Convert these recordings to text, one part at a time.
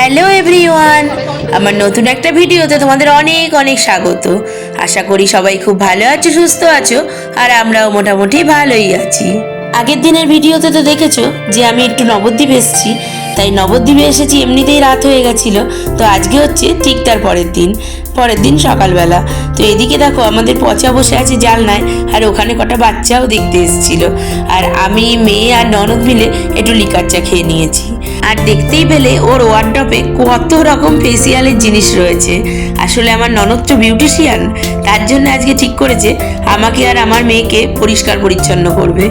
Hello everyone, আমার নতুন একটা ভিডিওতে তোমাদের অনেক অনেক স্বাগত। আশা করি সবাই খুব ভালো আছো, সুস্থ আছো, আর আমরাও মোটামুটি ভালোই আছি। আগের দিনের ভিডিওতে তো দেখেছো যে আমি একটু নবদ্বীপ এসেছি, তাই নবদ্বীপে এসেছি, এমনিতেই রাত হয়ে গেছিলো। তো আজকে হচ্ছে ঠিক তার পরের দিন সকালবেলা। তো এদিকে দেখো আমাদের পচা বসে আছে জালনায়, আর ওখানে কটা বাচ্চাও দেখতে এসেছিল। আর আমি, মেয়ে আর ননদ মিলে একটু লিকার চা খেয়ে নিয়েছি। আর দেখতেই পেলে ওর ওয়ার্ড্রপে কত রকম ফেসিয়ালের জিনিস রয়েছে। আসলে আমার ননদ তো বিউটিশিয়ান, তার জন্য আজকে ঠিক করেছে আমাকে আর আমার মেয়েকে পরিষ্কার পরিচ্ছন্ন করবে।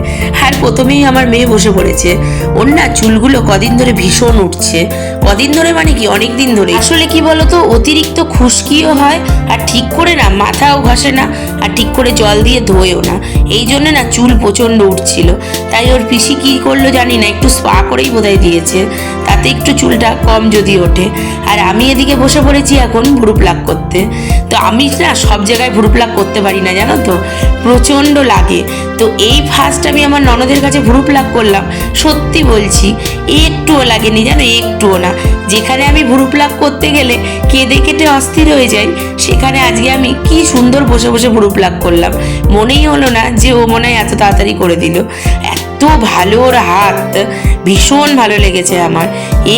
আর প্রথমেই আমার মেয়ে বসে পড়েছে। ওর না চুলগুলো কদিন ধরে ভীষণ উঠছে। কদিন ধরে মানে কি, অনেক দিন ধরে। আসলে কি বলতো, অতিরিক্ত খুশকিও হয়, আর ঠিক করে না মাথাও ঘষে না, আর ঠিক করে জল দিয়ে ধোয়েও না। এই জন্য না চুল প্রচণ্ড উঠছিল। তাই ওর পিসি কি করলো জানি না, একটু স্পা করেই বোধহয় দিয়েছে, তাতে একটু চুলটা কম যদি ওঠে। আর আমি এদিকে বসে পড়েছি এখন ভুরু প্লাক করতে। তো আমি না সব জায়গায় ভুরু প্লাক করতে পারি না, জানো তো, প্রচণ্ড লাগে। তো এই ফার্স্ট আমি আমার ননদের কাছে ভুরু প্লাক করলাম। সত্যি বলছি, একটুও লাগেনি, জানো, একটুও না। যেখানে আমি ভুরু প্লাক করতে গেলে কেঁদে কেটে অস্থির হয়ে যাই, সেখানে আজকে আমি কি সুন্দর বসে বসে ভুরু প্লাক করলাম। মনেই হলো না যে ও মনে হয় এত তাড়াতাড়ি করে দিল। এত ভালো ওর হাত, ভীষণ ভালো লেগেছে আমার,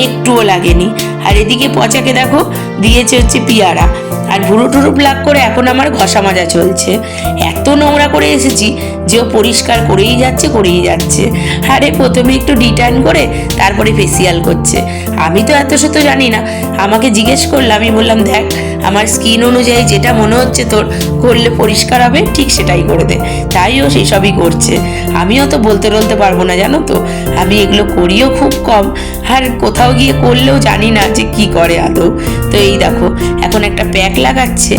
একটুও লাগেনি। আর এদিকে পচাকে দেখো দিয়েছে হচ্ছে পিয়ারা। আর ভুরু টুরু প্লাক করে এখন আমার ঘষা মাজা চলছে। এত নোংরা করে এসেছি যে ও পরিষ্কার করেই যাচ্ছে। আরে প্রথমে একটু ডিটার্ন করে তারপরে ফেসিয়াল করছে। আমি তো এত শত জানি না, আমাকে জিজ্ঞেস করলাম, আমি বললাম দেখ আমার স্কিন অনুযায়ী যেটা মনে হচ্ছে তোর করলে পরিষ্কার হবে ঠিক সেটাই করে দে। তাই ও সেসবই করছে। আমিও তো বলতে পারবো না, জানো তো, আমি এগুলো করিও খুব কম, আর কোথাও গিয়ে করলেও জানি না যে কি করে আদৌ। তো এই দেখো এখন একটা প্যাক লাগাচ্ছে,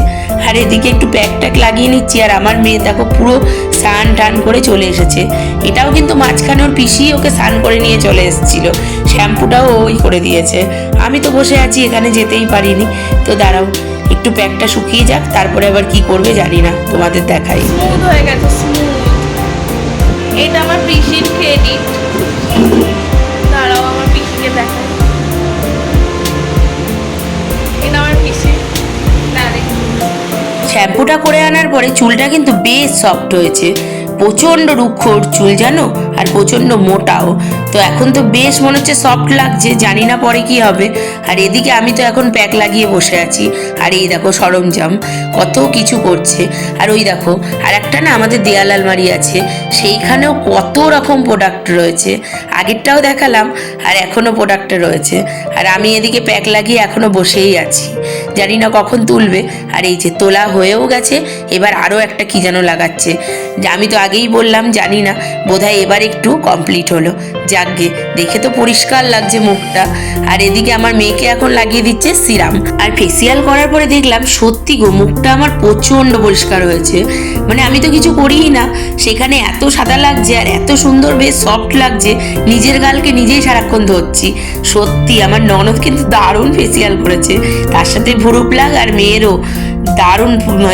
আর এদিকে একটু প্যাক ট্যাক লাগিয়ে নিচ্ছি। আর আমার মেয়ে দেখো পুরো স্নান টান করে চলে এসেছে। এটাও কিন্তু মাঝখানে ওর পিসি ওকে স্নান করে নিয়ে চলে এসেছিল, শ্যাম্পুটাও ওই করে দিয়েছে। আমি তো বসে আছি এখানে, যেতেই পারিনি। তো দাঁড়াও একটু প্যাকটা শুকিয়ে যাক, তারপরে আবার কি করবে জানি না, তোমাদের দেখাই। স্মুথ হয়ে গেছে, স্মুথ। এটা আমার পিসির ক্রেডিট। দাঁড়াও আমার পিসিকে দেখাই। এটা আমার পিসি। শ্যাম্পুটা করে আনার পরে চুলটা কিন্তু বেশ সফট হয়েছে। প্রচণ্ড রুক্ষ ওর চুল, জানো, আর প্রচণ্ড মোটাও। তো এখন তো বেশ মনে হচ্ছে সফট লাগছে, জানি না পরে কি হবে। আর এদিকে আমি তো এখন প্যাক লাগিয়ে বসে আছি। আর এই দেখো সরঞ্জাম কত কিছু করছে। আর ওই দেখো আর একটা না আমাদের দেয়াল আলমারি আছে, সেইখানেও কত রকম প্রোডাক্ট রয়েছে। আগেরটাও দেখালাম, আর এখনও প্রোডাক্ট রয়েছে। আর আমি এদিকে প্যাক লাগিয়ে এখনও বসেই আছি, জানি না কখন তুলবে। আর এই যে তোলা হয়েও গেছে, এবার আরও একটা কি যেন লাগাচ্ছে। আমি তো আগেই বললাম জানি না, বোধহয় এবার একটু কমপ্লিট হলো। যাকগে, দেখে তো পরিষ্কার লাগছে মুখটা। আর এদিকে আমার মেয়েকে এখন লাগিয়ে দিচ্ছে সিরাম। আর ফেসিয়াল করার পরে দেখলাম সত্যি গো, মুখটা আমার প্রচণ্ড পরিষ্কার হয়েছে। মানে আমি তো কিছু করিই না, সেখানে এত সাদা লাগছে আর এত সুন্দর বেশ সফট লাগছে। নিজের গালকে নিজেই সারাক্ষণ ধরছি। সত্যি আমার ননদ কিন্তু দারুণ ফেসিয়াল করেছে, তার সাথে ভুরু প্লাক, আর মেয়েরও দারুণ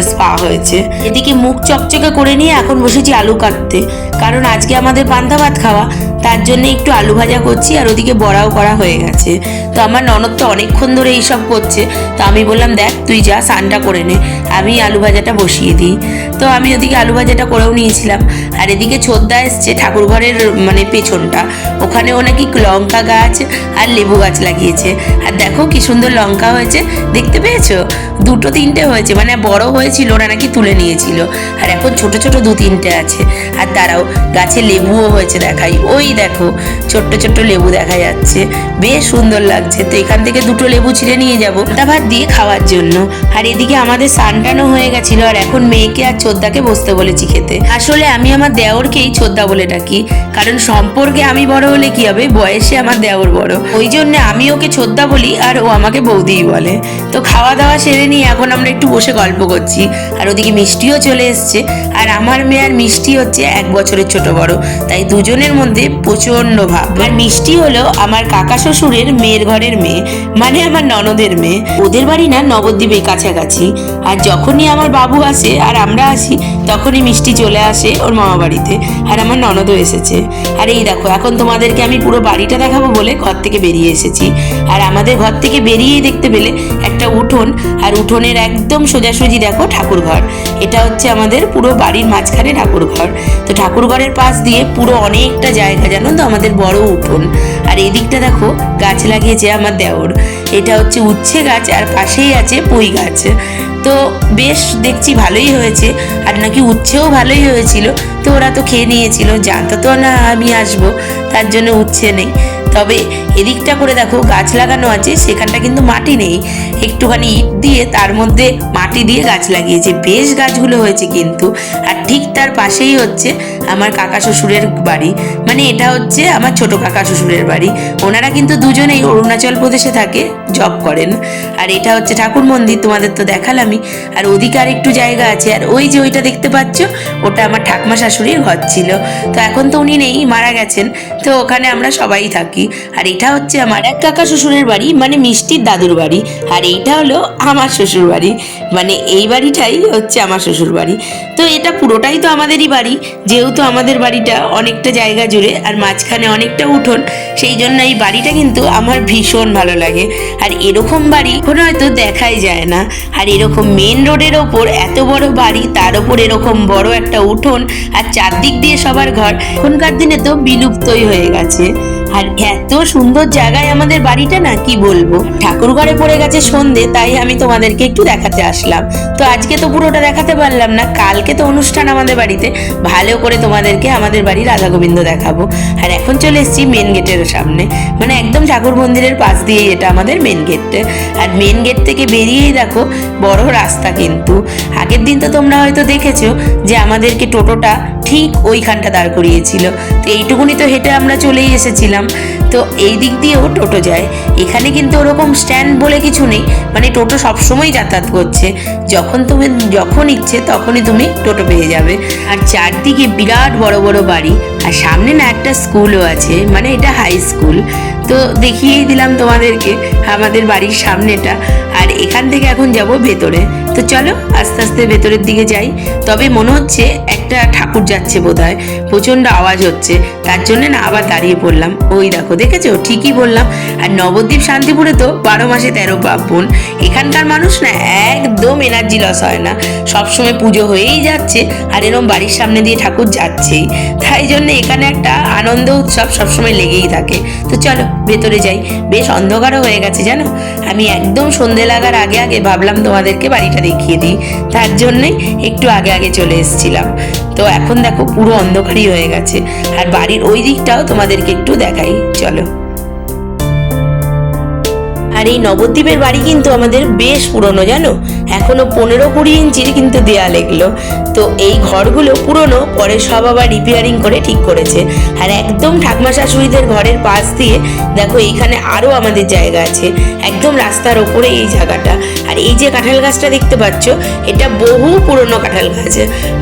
স্পা হয়েছে। এদিকে মুখ চকচকে করে নিয়ে এখন বসেছি আলু কাটতে, কারণ আজকে আমাদের পান্তা ভাত খাওয়া, তার জন্য একটু আলু ভাজা করছি। আর ওদিকে বড়াও করা হয়ে গেছে। তো আমার ননদ তো অনেকক্ষণ ধরে এইসব করছে, তো আমি বললাম দেখ তুই যা স্নানটা করে নে, আমি আলু ভাজাটা বসিয়ে দিই। তো আমি ওদিকে আলু ভাজাটা করেও নিয়েছিলাম। আর এদিকে ছোদ্দা এসছে ঠাকুরঘরের মানে পেছনটা, ওখানেও নাকি লঙ্কা গাছ আর লেবু গাছ লাগিয়েছে। আর দেখো কি সুন্দর লঙ্কা হয়েছে, দেখতে পেয়েছো? 2-3টে হয়েছে, মানে বড় হয়েছিল ওরা নাকি তুলে নিয়েছিল, আর এখন ছোট ছোট 2-3টে আছে। আর দাঁড়াও গাছে লেবুও হয়েছে, দেখাই, ওই দেখো ছোট্ট ছোট্ট লেবু দেখা যাচ্ছে, বেশ সুন্দর লাগছে। তো এখান থেকে 2টো লেবু ছিঁড়ে নিয়ে যাবো পান্তা ভাত দিয়ে খাওয়ার জন্য। আর এদিকে আমাদের সানটানও হয়ে গেছিল, আর এখন মেয়েকে আর ছোদ্দাকে বসতে বলেছি খেতে। আসলে আমি আমার দেওরকেই ছোদ্দা বলে ডাকি, কারণ সম্পর্কে আমি বড় হলে কি হবে, বয়সে আমার দেওর বড়, ওই জন্য আমি ওকে ছোদ্দা বলি আর ও আমাকে বৌদিই বলে। তো খাওয়া দাওয়া সেরে নিয়ে এখন আমরা একটু বসে গল্প করছি। আর ওদিকে মিষ্টিও চলে এসছে। আর আমার মেয়ে আর মিষ্টি হচ্ছে 1 বছরের ছোট বড়, তাই দুজনের মধ্যে প্রচন্ড ভাব। আর মিষ্টি হলো আমার কাকা শ্বশুরের মেয়ের ঘরের মেয়ে, মানে আমার ননদের মেয়ে। ওদের বাড়ি না নবদ্বীপের কাছাকাছি। আর যখনই আমার বাবু আসে আর আমরা আসি তখনই মিষ্টি চলে আসে ওর মামা বাড়িতে, আর আমার ননদও এসেছে। আর এই দেখো এখন তোমাদেরকে আমি পুরো বাড়িটা দেখাবো বলে ঘর থেকে বেরিয়ে এসেছি। আর আমাদের ঘর থেকে বেরিয়েই দেখতে পেলে একটা উঠোন, আর উঠোনের একদম সোজাসুজি দেখো ঠাকুর ঘর। এটা হচ্ছে আমাদের পুরো বাড়ির মাঝখানে ঠাকুর ঘর। তো ঠাকুর ঘরের পাশ দিয়ে পুরো অনেকটা জায়গা, জানো তো, আমাদের বড় উঠোন। আর এই দিকটা দেখো গাছ লাগিয়েছে আমার দেওর। এটা হচ্ছে উচ্ছে গাছ আর পাশেই আছে পুঁই গাছ। তো বেশ দেখছি ভালোই হয়েছে, আর নাকি উচ্ছেও ভালোই হয়েছিল। তো ওরা তো খেয়ে নিয়েছিল, জানতো তো না আমি আসবো, তার জন্য উচ্ছে নেই। তবে এদিকটা করে দেখো গাছ লাগানো আছে, সেখানটা কিন্তু মাটি নেই, একটুখানি ইট দিয়ে তার মধ্যে মাটি দিয়ে গাছ লাগিয়েছে। বেশ গাছগুলো হয়েছে কিন্তু। আর ঠিক তার পাশেই হচ্ছে আমার কাকা শ্বশুরের বাড়ি, মানে এটা হচ্ছে আমার ছোট কাকা শ্বশুরের বাড়ি। ওনারা কিন্তু দুজনেই অরুণাচল প্রদেশে থাকে, জব করেন। আর এটা হচ্ছে ঠাকুর মন্দির, তোমাদের তো দেখালামই। আর ওদিকে আর একটু জায়গা আছে, আর ওই যে ওইটা দেখতে পাচ্ছ ওটা আমার ঠাকমা শাশুড়ির ঘর ছিল। তো এখন তো উনি নেই, মারা গেছেন। তো ওখানে আমরা সবাই থাকি। আর এটা হচ্ছে আমার এক কাকা শ্বশুরের বাড়ি, মানে মিষ্টির দাদুর বাড়ি। আর এইটা হলো আমার শ্বশুর বাড়ি, মানে এই বাড়িটাই হচ্ছে আমার শ্বশুর বাড়ি। তো এটা পুরোটাই তো আমাদেরই বাড়ি, যেহেতু আমাদের বাড়িটা অনেকটা জায়গা জুড়ে আর মাঝখানে অনেকটা উঠোন, সেই জন্য এই বাড়িটা কিন্তু আমার ভীষণ ভালো লাগে। আর এরকম বাড়ি এখন হয়তো দেখাই যায় না। আর এরকম মেন রোডের ওপর এত বড় বাড়ি, তার ওপর এরকম বড় একটা উঠোন, আর চারদিক দিয়ে সবার ঘর, এখনকার দিনে তো বিলুপ্তই হয়ে গেছে। আর এত সুন্দর জায়গায় আমাদের বাড়িটা, না কি বলবো। ঠাকুর ঘরে পড়ে গেছে সন্ধে, তাই আমি তোমাদেরকে একটু দেখাতে আসলাম। তো আজকে তো পুরোটা দেখাতে পারলাম না, কালকে তো অনুষ্ঠান আমাদের বাড়িতে, ভালো করে তোমাদেরকে আমাদের বাড়ি রাধা গোবিন্দ দেখাবো। আর এখন চলে এসেছি মেন গেটের সামনে, মানে একদম ঠাকুর মন্দিরের পাশ দিয়েই এটা আমাদের মেন গেট। আর মেন গেট থেকে বেরিয়েই দেখো বড় রাস্তা। কিন্তু আগের দিন তো তোমরা হয়তো দেখেছো যে আমাদেরকে টোটোটা ঠিক ওইখানটা দাঁড় করিয়েছিল। তো এইটুকুনি তো হেঁটে আমরা চলেই এসেছিলাম। তো এই দিক দিয়েও টোটো যায়। এখানে কিন্তু ওরকম স্ট্যান্ড বলে কিছু নেই, মানে টোটো সবসময় যাতায়াত করছে। যখন ইচ্ছে তখনই তুমি টোটো পেয়ে যাবে। আর চারদিকে বিরাট বড় বড় বাড়ি, আর সামনে না একটা স্কুলও আছে, মানে এটা হাই স্কুল। তো দেখিয়েই দিলাম তোমাদেরকে আমাদের বাড়ির সামনেটা। আর এখান থেকে এখন যাব ভেতরে। তো চলো আস্তে আস্তে ভেতরের দিকে যাই। তবে মনে হচ্ছে একটা ঠাকুর যাচ্ছে বোধহয়, প্রচণ্ড আওয়াজ হচ্ছে, তার জন্য না আবার দাঁড়িয়ে পড়লাম। ওই দেখো, দেখেছো, ঠিকই বললাম। আর নবদ্বীপ শান্তিপুরে তো 12 মাসে 13 পার্বণ। এখানকার মানুষ না একদম এনার্জি লস হয় না, সবসময় পুজো হয়েই যাচ্ছে, আর এরকম বাড়ির সামনে দিয়ে ঠাকুর যাচ্ছেই। তাই জন্য এখানে একটা আনন্দ উৎসব সবসময় লেগেই থাকে। তো চলো ভেতরে যাই। বেশ অন্ধকারও হয়ে গেছে জানো। আমি একদম সন্ধে লাগার আগে আগে ভাবলাম তোমাদেরকে বাড়িটা দেখিয়ে দিই, তার জন্যই একটু আগে আগে চলে এসেছিলাম। তো এখন দেখো পুরো অন্ধকারই হয়ে গেছে। আর বাড়ির ওই দিকটাও তোমাদেরকে একটু দেখাই, চলো। আর এই নবদ্বীপের বাড়ি কিন্তু আমাদের বেশ পুরনো জানো, এখনো 15-20 ইঞ্চির কিন্তু দেয়াল এগুলো। তো এই ঘরগুলো পুরনো, পরে সব আবার রিপেয়ারিং করে ঠিক করেছে। আর একদম ঠাকমা শাশুড়িদের ঘরের পাশ দিয়ে দেখো এইখানে আরো আমাদের জায়গা আছে, একদম রাস্তার ওপরে এই জায়গাটা। আর এই যে কাঁঠাল গাছটা দেখতে পাচ্ছ, এটা বহু পুরনো কাঁঠাল গাছ,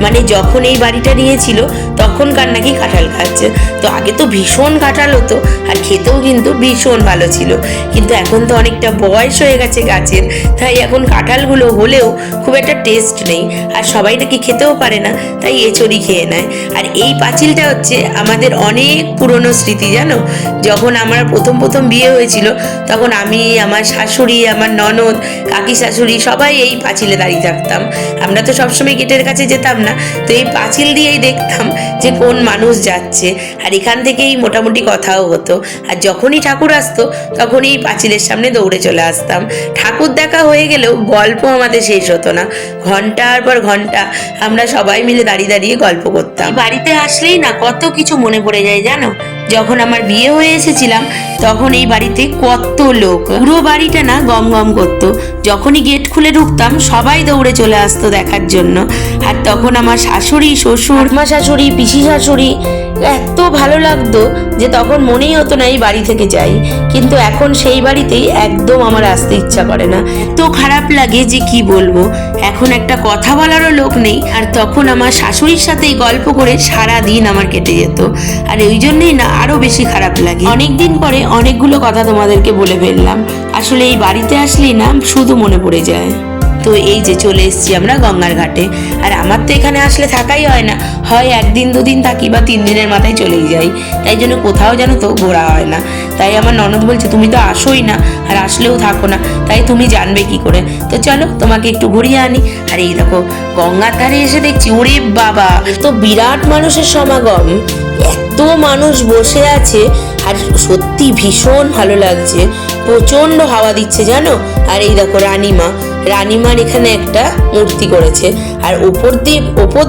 মানে যখন এই বাড়িটা নিয়েছিল তখনকার নাকি কাঁঠাল গাছ। তো আগে তো ভীষণ কাঁঠাল হতো, আর খেতেও কিন্তু ভীষণ ভালো ছিল। কিন্তু এখন তো অনেকটা বয়স হয়ে গেছে গাছের, তাই এখন কাঁঠালগুলো হলেও খুব একটা টেস্ট নেই, আর সবাই নাকি খেতেও পারে না, তাই এঁচড়ই খেয়ে নেয়। আর এই পাঁচিলটা হচ্ছে আমাদের অনেক পুরনো স্মৃতি জানো। যখন আমার প্রথম বিয়ে হয়েছিল, তখন আমি, আমার শাশুড়ি, আমার ননদ, কাকি শাশুড়ি সবাই এই পাঁচিলে দাঁড়িয়ে থাকতাম। আমরা তো সবসময় গেটের কাছে যেতাম না, তো এই পাঁচিল দিয়েই দেখতাম যে কোন মানুষ যাচ্ছে। আর এখান থেকেই মোটামুটি কথাও হতো। আর যখনই ঠাকুর আসতো তখনই এই পাঁচিলের সামনে দৌড়ে চলে আসতাম। ঠাকুর দেখা হয়ে গেলেও গল্প আমাদের শেষ হতো না, ঘন্টার পর ঘন্টা আমরা সবাই মিলে দাঁড়িয়ে দাঁড়িয়ে গল্প করতাম। বাড়িতে আসলেই না কত কিছু মনে পড়ে যায় জানো। যখন আমার বিয়ে হয়ে এসেছিলাম তখন এই বাড়িতে কত লোক, পুরো বাড়িটা না গম গম করতো। যখনই গেট খুলে ঢুকতাম সবাই দৌড়ে চলে আসতো দেখার জন্য। আর তখন আমার শাশুড়ি, শ্বশুর, মা শাশুড়ি, পিসি শাশুড়ি এত ভালো লাগতো যে তখন মনেই হতো না এই বাড়ি থেকে যাই। কিন্তু এখন সেই বাড়িতেই একদম আমার আসতে ইচ্ছা করে না, এত খারাপ লাগে যে কি বলবো। এখন একটা কথা বলারও লোক নেই। আর তখন আমার শাশুড়ির সাথেই গল্প করে সারা দিন আমার কেটে যেত। আর ওই জন্যই না আরো বেশি খারাপ লাগে। অনেকদিন পরে অনেকগুলো কথা তোমাদেরকে বলে ফেললাম, আসলে এই বাড়িতে আসলেই না শুধু মনে পড়ে যায়। তো এই যে চলে এসেছি আমরা গঙ্গার ঘাটে, আর আমার তো এখানে আসলে থাকাই হয় না, হয় 1 দিন 2 দিন থাকি বা 3 দিনের মাথায় চলেই যাই, তাই জন্য কোথাও যেন তো ঘোরা হয় না। তাই আমার ননদ বলছে তুমি তো আসোই না, আর আসলেও থাকো না, তাই তুমি জানবে কি করে, তো চলো তোমাকে একটু ঘুরিয়ে আনি। আর এই দেখো গঙ্গার ধারে এসে দেখছি ওরে বাবা, তো বিরাট মানুষের সমাগম, এত মানুষ বসে আছে, আর সত্যি ভীষণ ভালো লাগছে, প্রচন্ড হাওয়া দিচ্ছে জানো। আর এই দেখো রানীমার এখানে একটা মূর্তি করেছে, আর ওপর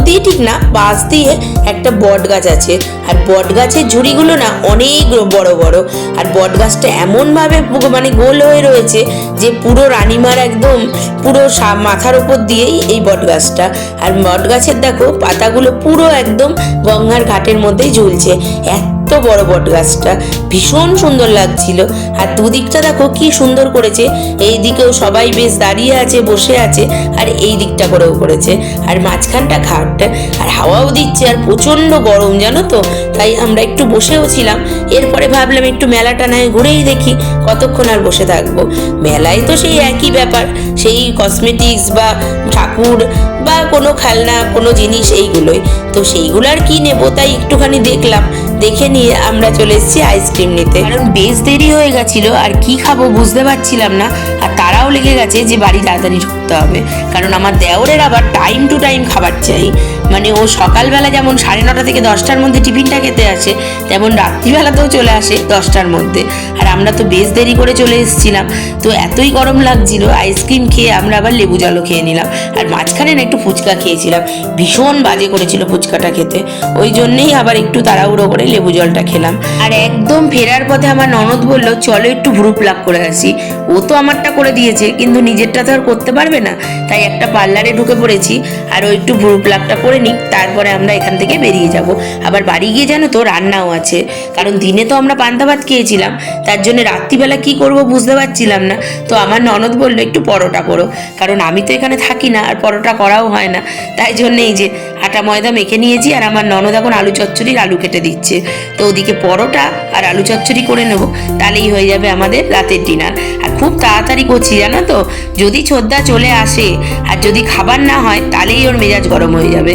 দিয়ে ঠিক না পাশ দিয়ে একটা বট গাছ আছে, আর বট গাছের ঝুড়িগুলো না অনেক বড় বড়, আর বট গাছটা এমন ভাবে মানে গোল হয়ে রয়েছে যে পুরো রানীমার একদম পুরো মাথার ওপর দিয়েই এই বট গাছটা। আর বট গাছের দেখো পাতাগুলো পুরো একদম গঙ্গার ঘাটের মধ্যেই ঝুলছে, এত বড় বট গাছটা ভীষণ সুন্দর লাগছিল। আর দুদিকটা দেখো কি সুন্দর করেছে, এই দিকেও সবাই বেশ দাঁড়িয়ে আছে, বসে আছে, আর এই দিকটা করেও করেছে, আর মাঝখানটা ঘাট, আর হাওয়াও দিচ্ছে, আর প্রচন্ড গরম জানো তো, তাই আমরা একটু বসেও ছিলাম। এরপরে ভাবলাম একটু মেলাটা নয় ঘুরেই দেখি, কতক্ষণ আর বসে থাকবো, মেলায় তো সেই একই ব্যাপার, সেই কসমেটিক্স বা ঠাকুর বা কোনো খেলনা কোনো জিনিস এইগুলোই, তো সেইগুলো আর কি নেবো, তাই একটুখানি দেখলাম, দেখে নিয়ে আমরা চলে এসেছি আইসক্রিম নিতে, কারণ বেশ দেরি হয়ে গেছিল, আর কি খাবো বুঝতে পারছিলাম না, আর তারাও লেগে গেছে যে বাড়ি তাড়াতাড়ি ঢুকতে হবে, কারণ আমার দেওরের আবার টাইম টু টাইম খাবার চাই, মানে ও সকালবেলা যেমন 9:30 থেকে 10টার মধ্যে টিফিনটা খেতে আসে, তেমন রাত্রিবেলাতেও চলে আসে 10টার মধ্যে, আর আমরা তো বেশ দেরি করে চলে এসেছিলাম, তো এতই গরম লাগছিল, আইসক্রিম খেয়ে আমরা আবার লেবু জলও খেয়ে নিলাম, আর মাঝখানে না একটু ফুচকা খেয়েছিলাম, ভীষণ বাজে করেছিল ফুচকাটা খেতে, ওই জন্যেই আবার একটু তাড়াহুড়ো করে লেবু জলটা খেলাম। আর একদম ফেরার পথে আমার ননদ বললো চলো একটু ভ্রু প্লাক করে আসি, ও তো আমারটা করে দিয়েছে কিন্তু নিজেরটা তো আর করতে পারবে না, তাই একটা পার্লারে ঢুকে পড়েছি, আর ওই একটু ভ্রু প্লাকটা করে নিই, তারপরে আমরা এখান থেকে বেরিয়ে যাব। আবার বাড়ি গিয়ে জানো তো রান্নাও আছে, কারণ দিনে তো আমরা পান্তা ভাত খেয়েছিলাম, তার জন্য রাত্রিবেলা কি করব বুঝতে পারছিলাম না, তো আমার ননদ বললো একটু পরোটা করো, কারণ আমি তো এখানে থাকি না আর পরোটা করাও হয় না, তাই জন্য এই যে আটা ময়দা মেখে নিয়েছি, আর আমার ননদ এখন আলু চচ্চড়ির আলু কেটে দিচ্ছে, তো ওদিকে পরোটা আর আলু চচ্চড়ি করে নেবো, তাহলেই হয়ে যাবে আমাদের রাতের ডিনার। আর খুব তাড়াতাড়ি করছি জানো তো, যদি ছোদ্দা চলে আসে আর যদি খাবার না হয় তাহলেই ওর মেজাজ গরম হয়ে যাবে,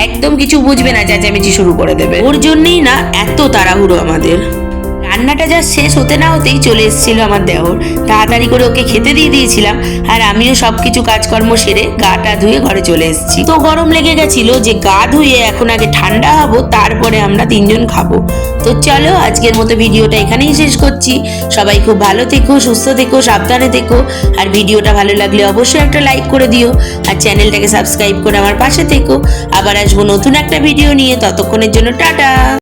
একদম কিছু বুঝবে না, চেঁচামেচি শুরু করে দেবে, ওর জন্যই না এত তাড়াহুড়ো আমাদের। রান্নাটা যা শেষ হতে না হতেই চলে এসেছিল আমার দেওর, তাড়াতাড়ি করে ওকে খেতে দিয়ে দিয়েছিলাম, আর আমিও সবকিছু কাজকর্ম সেরে গাটা ধুয়ে ঘরে চলে এসেছি। তো গরম লেগে গেছিল যে গা ধুয়ে এখন আগে ঠান্ডা হবো, তারপরে আমরা 3 জন খাবো। তো চলো আজকের মতো ভিডিওটা এখানেই শেষ করছি, সবাই খুব ভালো থেকো, সুস্থ থেকো, সাবধানে থেকো, আর ভিডিওটা ভালো লাগলে অবশ্যই একটা লাইক করে দিও, আর চ্যানেলটাকে সাবস্ক্রাইব করে আমার পাশে থেকো। আবার আসবো নতুন একটা ভিডিও নিয়ে, ততক্ষণের জন্য টাটা।